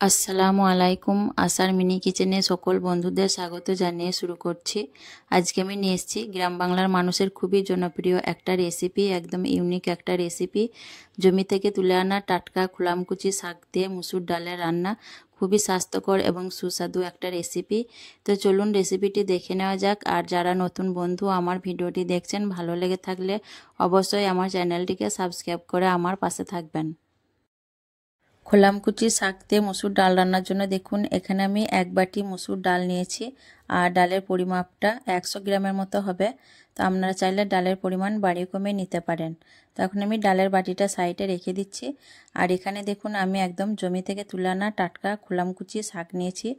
আসসালামু আলাইকুম। আসার মিনি কিচেনে সকল বন্ধুদের স্বাগত জানিয়ে শুরু করছি। আজকে আমি নিয়ে এসেছি গ্রাম বাংলার মানুষের খুবই জনপ্রিয় একটা রেসিপি, একদম ইউনিক একটা রেসিপি। জমি থেকে তুলে আনা টাটকা খোলামকুচি শাক দিয়ে মুসুর ডালের রান্না, খুবই স্বাস্থ্যকর এবং সুস্বাদু একটা রেসিপি। তো চলুন রেসিপিটি দেখে নেওয়া যাক। আর যারা নতুন বন্ধু আমার ভিডিওটি দেখছেন, ভালো লেগে থাকলে অবশ্যই আমার চ্যানেলটিকে সাবস্ক্রাইব করে আমার পাশে থাকবেন। খোলামকুচি শাক দিয়ে মুসুর ডাল রান্নার জন্য দেখুন এখানে আমি 1 বাটি মুসুর ডাল নিয়েছি। আর ডালের পরিমাপটা 100 গ্রামের মতো হবে। তো আপনারা চাইলে ডালের পরিমাণ বাড়িয়ে কমিয়ে নিতে পারেন। তো এখন আমি ডালের বাটিটা সাইডে রেখে দিচ্ছি। আর এখানে দেখুন আমি একদম জমি থেকে তুলে আনা টাটকা খোলামকুচি শাক নিয়েছি।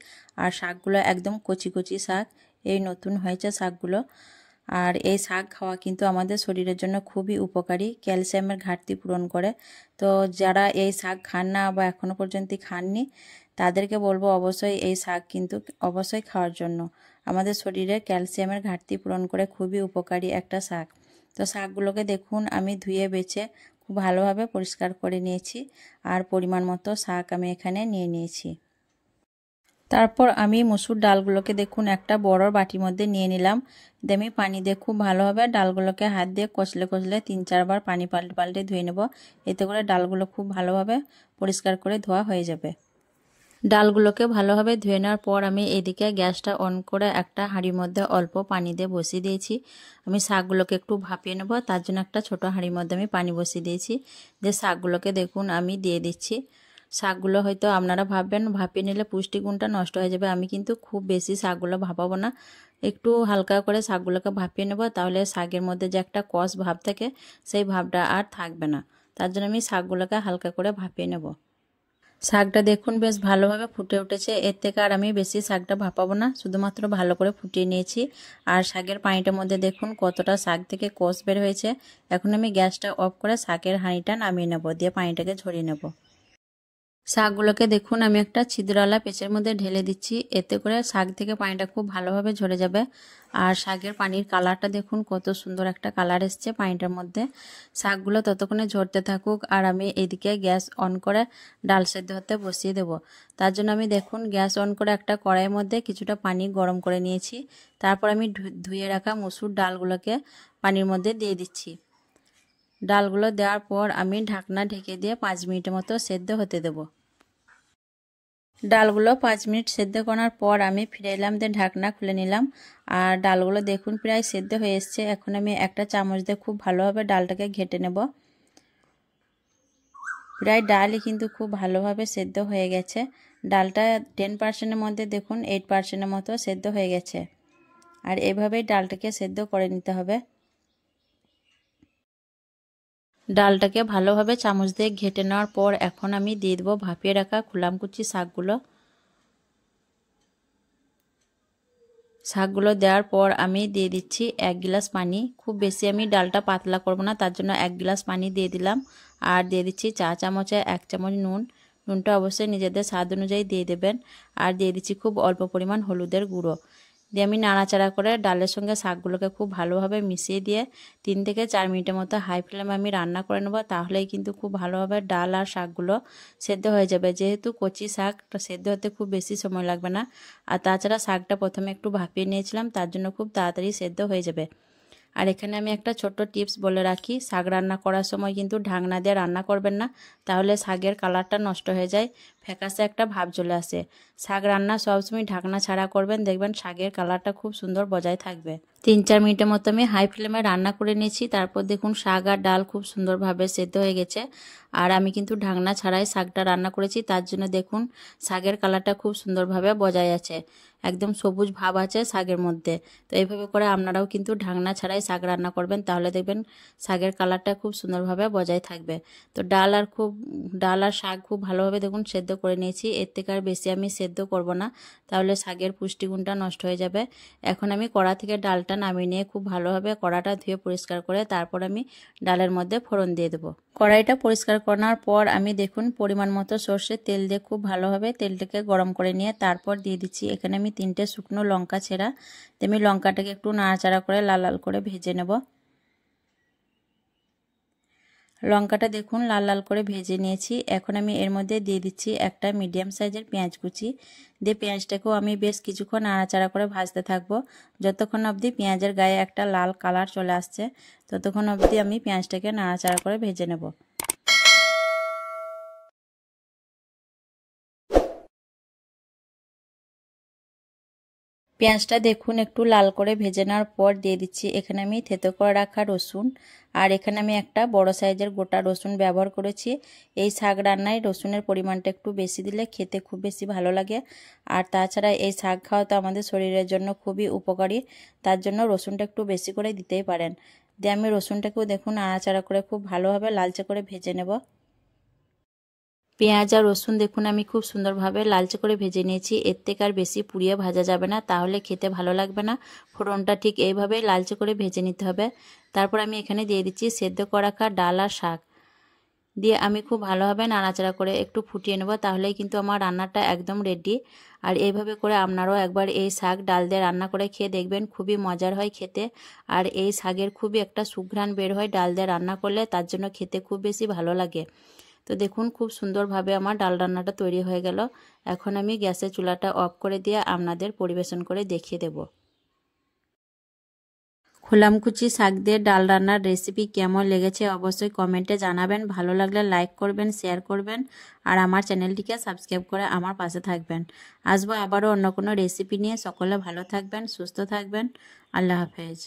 আর শাকগুলো একদম কচি কচি শাক, এই নতুন হয়েছে শাকগুলো। আর এই শাক খাওয়া কিন্তু আমাদের শরীরের জন্য খুবই উপকারী, ক্যালসিয়ামের ঘাটতি পূরণ করে। তো যারা এই শাক খান না বা এখনও পর্যন্ত খাননি, তাদেরকে বলবো অবশ্যই এই শাক কিন্তু অবশ্যই খাওয়ার জন্য। আমাদের শরীরে ক্যালসিয়ামের ঘাটতি পূরণ করে, খুবই উপকারী একটা শাক। তো শাকগুলোকে দেখুন আমি ধুয়ে বেছে খুব ভালোভাবে পরিষ্কার করে নিয়েছি। আর পরিমাণ মতো শাক আমি এখানে নিয়ে নিয়েছি। তারপর আমি মসুর ডালগুলোকে দেখুন একটা বড় বাটির মধ্যে নিয়ে নিলাম। দিয়ে আমি পানি দিয়ে খুব ভালোভাবে ডালগুলোকে হাত দিয়ে কষলে কষলে 3-4 বার পানি পাল্টে পাল্টে ধুয়ে নেব। এতে করে ডালগুলো খুব ভালোভাবে পরিষ্কার করে ধোয়া হয়ে যাবে। ডালগুলোকে ভালোভাবে ধুয়ে নেওয়ার পর আমি এদিকে গ্যাসটা অন করে একটা হাঁড়ির মধ্যে অল্প পানি দিয়ে বসিয়ে দিয়েছি। আমি শাকগুলোকে একটু ভাপিয়ে নেব, তার জন্য একটা ছোট হাঁড়ির মধ্যে আমি পানি বসিয়ে দিয়েছি। যে শাকগুলোকে দেখুন আমি দিয়ে দিচ্ছি। শাকগুলো হয়তো আপনারা ভাববেন ভাপিয়ে নিলে পুষ্টিগুণটা নষ্ট হয়ে যাবে। আমি কিন্তু খুব বেশি শাকগুলো ভাপাবো না, একটু হালকা করে শাকগুলোকে ভাপিয়ে নেব। তাহলে শাকের মধ্যে যে একটা কষ ভাব থাকে, সেই ভাবটা আর থাকবে না। তার জন্য আমি শাকগুলোকে হালকা করে ভাপিয়ে নেব। শাকটা দেখুন বেশ ভালোভাবে ফুটে উঠেছে। এর থেকে আর আমি বেশি শাকটা ভাপাবো না, শুধুমাত্র ভালো করে ফুটিয়ে নিয়েছি। আর শাকের পানিটার মধ্যে দেখুন কতটা শাক থেকে কষ বের হয়েছে। এখন আমি গ্যাসটা অফ করে শাকের হাঁড়িটা নামিয়ে নেব, দিয়ে পানিটাকে ঝরিয়ে নেব। শাকগুলোকে দেখুন আমি একটা ছিদ্রওয়ালা পেঁচের মধ্যে ঢেলে দিচ্ছি। এতে করে শাক থেকে পানিটা খুব ভালোভাবে ঝরে যাবে। আর শাকের পানির কালারটা দেখুন কত সুন্দর একটা কালার এসছে পানিটার মধ্যে। শাকগুলো ততক্ষণে ঝরতে থাকুক, আর আমি এদিকে গ্যাস অন করে ডাল সেদ্ধ হতে বসিয়ে দেব। তার জন্য আমি দেখুন গ্যাস অন করে একটা কড়াইয়ের মধ্যে কিছুটা পানি গরম করে নিয়েছি। তারপর আমি ধুয়ে রাখা মসুর ডালগুলোকে পানির মধ্যে দিয়ে দিচ্ছি। ডালগুলো দেওয়ার পর আমি ঢাকনা ঢেকে দিয়ে 5 মিনিটের মতো সেদ্ধ হতে দেব। ডালগুলো 5 মিনিট সেদ্ধ করার পর আমি ফিরে এলাম, দিয়ে ঢাকনা খুলে নিলাম। আর ডালগুলো দেখুন প্রায় সেদ্ধ হয়ে এসছে। এখন আমি একটা চামচ দিয়ে খুব ভালোভাবে ডালটাকে ঘেটে নেব। প্রায় ডালই কিন্তু খুব ভালোভাবে সেদ্ধ হয়ে গেছে। ডালটা 10%-এর মধ্যে দেখুন 8%-এর মতো সেদ্ধ হয়ে গেছে। আর এভাবেই ডালটাকে সেদ্ধ করে নিতে হবে। ডালটাকে ভালোভাবে চামচ দিয়ে ঘেটে নেওয়ার পর এখন আমি দিয়ে দেবো ভাপিয়ে রাখা খোলামকুচি শাকগুলো। শাকগুলো দেওয়ার পর আমি দিয়ে দিচ্ছি 1 গ্লাস পানি। খুব বেশি আমি ডালটা পাতলা করব না, তার জন্য 1 গ্লাস পানি দিয়ে দিলাম। আর দিয়ে দিচ্ছি চা চামচে 1 চামচ নুন। নুনটা অবশ্যই নিজেদের স্বাদ অনুযায়ী দিয়ে দেবেন। আর দিয়ে দিচ্ছি খুব অল্প পরিমাণ হলুদের গুঁড়ো। দিয়ে আমি নাড়াচাড়া করে ডালের সঙ্গে শাকগুলোকে খুব ভালোভাবে মিশিয়ে দিয়ে 3 থেকে 4 মিনিটের মতো হাই ফ্লেমে আমি রান্না করে নেব। তাহলেই কিন্তু খুব ভালোভাবে ডাল আর শাকগুলো সেদ্ধ হয়ে যাবে। যেহেতু কচি শাক, সেদ্ধ হতে খুব বেশি সময় লাগবে না। আর তাছাড়া শাকটা প্রথমে একটু ভাপিয়ে নিয়েছিলাম, তার জন্য খুব তাড়াতাড়ি সেদ্ধ হয়ে যাবে। আর এখানে আমি একটা ছোট্ট টিপস বলে রাখি, শাক রান্না করার সময় কিন্তু ঢাকনা দিয়ে রান্না করবেন না, তাহলে শাকের কালারটা নষ্ট হয়ে যায়, ফ্যাকাশে একটা ভাব চলে আসে। শাক রান্না সবসময় ঢাকনা ছাড়া করবেন, দেখবেন শাকের কালারটা খুব সুন্দর বজায় থাকবে। 3-4 মিনিটের মতো আমি হাই ফ্লেমে রান্না করে নিয়েছি। তারপর দেখুন শাক আর ডাল খুব সুন্দরভাবে সেদ্ধ হয়ে গেছে। আর আমি কিন্তু ঢাকনা ছাড়াই শাকটা রান্না করেছি, তার জন্য দেখুন শাকের কালারটা খুব সুন্দরভাবে বজায় আছে, একদম সবুজ ভাব আছে শাকের মধ্যে। তো এইভাবে করে আপনারাও কিন্তু ঢাকনা ছাড়াই শাক রান্না করবেন, তাহলে দেখবেন শাকের কালারটা খুব সুন্দরভাবে বজায় থাকবে। তো ডাল আর শাক খুব ভালোভাবে দেখুন সেদ্ধ করে নিয়েছি। এর থেকে আর বেশি আমি সেদ্ধ করব না, তাহলে শাকের পুষ্টিগুণটা নষ্ট হয়ে যাবে। এখন আমি কড়া থেকে ডালটা নামিয়ে নিয়ে খুব ভালোভাবে কড়াটা ধুয়ে পরিষ্কার করে তারপর আমি ডালের মধ্যে ফোড়ন দিয়ে দেবো। কড়াইটা পরিষ্কার করার পর আমি দেখুন পরিমাণ মতো সর্ষের তেল দিয়ে খুব ভালোভাবে তেলটাকে গরম করে নিয়ে তারপর দিয়ে দিচ্ছি এখানে আমি 3টে শুকনো লঙ্কা ছেঁড়া। আমি লঙ্কাটাকে একটু নাড়াচাড়া করে লাল লাল করে ভেজে নেব। লঙ্কাটা দেখুন লাল লাল করে ভেজে নিয়েছি। এখন আমি এর মধ্যে দিয়ে দিচ্ছি একটা মিডিয়াম সাইজের পেঁয়াজ কুচি। দিয়ে পেঁয়াজটাকেও আমি বেশ কিছুক্ষণ নাড়াচাড়া করে ভাজতে থাকবো, যতক্ষণ অবধি পেঁয়াজের গায়ে একটা লাল কালার চলে আসছে ততক্ষণ অবধি আমি পেঁয়াজটাকে নাড়াচাড়া করে ভেজে নেব। পেঁয়াজটা দেখুন একটু লাল করে ভেজে নেওয়ার পর দিয়ে দিচ্ছি এখানে আমি থেতো করে রাখা রসুন। আর এখানে আমি একটা বড় সাইজের গোটা রসুন ব্যবহার করেছি। এই শাক রান্নায় রসুনের পরিমাণটা একটু বেশি দিলে খেতে খুব বেশি ভালো লাগে। আর তাছাড়া এই শাক খাওয়া তো আমাদের শরীরের জন্য খুবই উপকারী, তার জন্য রসুনটা একটু বেশি করে দিতেই পারেন। দিয়ে আমি রসুনটাকেও দেখুন নাড়াচাড়া করে খুব ভালোভাবে লালচে করে ভেজে নেব। পেঁয়াজ আর রসুন দেখুন আমি খুব সুন্দরভাবে লালচে করে ভেজে নিয়েছি। এর থেকে আর বেশি পুড়িয়ে ভাজা যাবে না, তাহলে খেতে ভালো লাগবে না। ফোড়নটা ঠিক এইভাবে লালচে করে ভেজে নিতে হবে। তারপর আমি এখানে দিয়ে দিচ্ছি সেদ্ধ করা রাখা ডাল আর শাক। দিয়ে আমি খুব ভালোভাবে নাড়াচাড়া করে একটু ফুটিয়ে নেব, তাহলেই কিন্তু আমার রান্নাটা একদম রেডি। আর এইভাবে করে আপনারাও একবার এই শাক ডাল দিয়ে রান্না করে খেয়ে দেখবেন, খুবই মজার হয় খেতে। আর এই শাকের খুবই একটা সুঘ্রাণ বের হয় ডাল দিয়ে রান্না করলে, তার জন্য খেতে খুব বেশি ভালো লাগে। তো দেখুন খুব সুন্দরভাবে আমার ডাল রান্নাটা তৈরি হয়ে গেল। এখন আমি গ্যাসের চুলাটা অফ করে দিয়ে আপনাদের পরিবেশন করে দেখিয়ে দেব। খোলামকুচি শাক দিয়ে ডাল রান্নার রেসিপি কেমন লেগেছে অবশ্যই কমেন্টে জানাবেন। ভালো লাগলে লাইক করবেন, শেয়ার করবেন আর আমার চ্যানেলটিকে সাবস্ক্রাইব করে আমার পাশে থাকবেন। আসবো আবারও অন্য কোনো রেসিপি নিয়ে। সকলে ভালো থাকবেন, সুস্থ থাকবেন। আল্লাহ হাফেজ।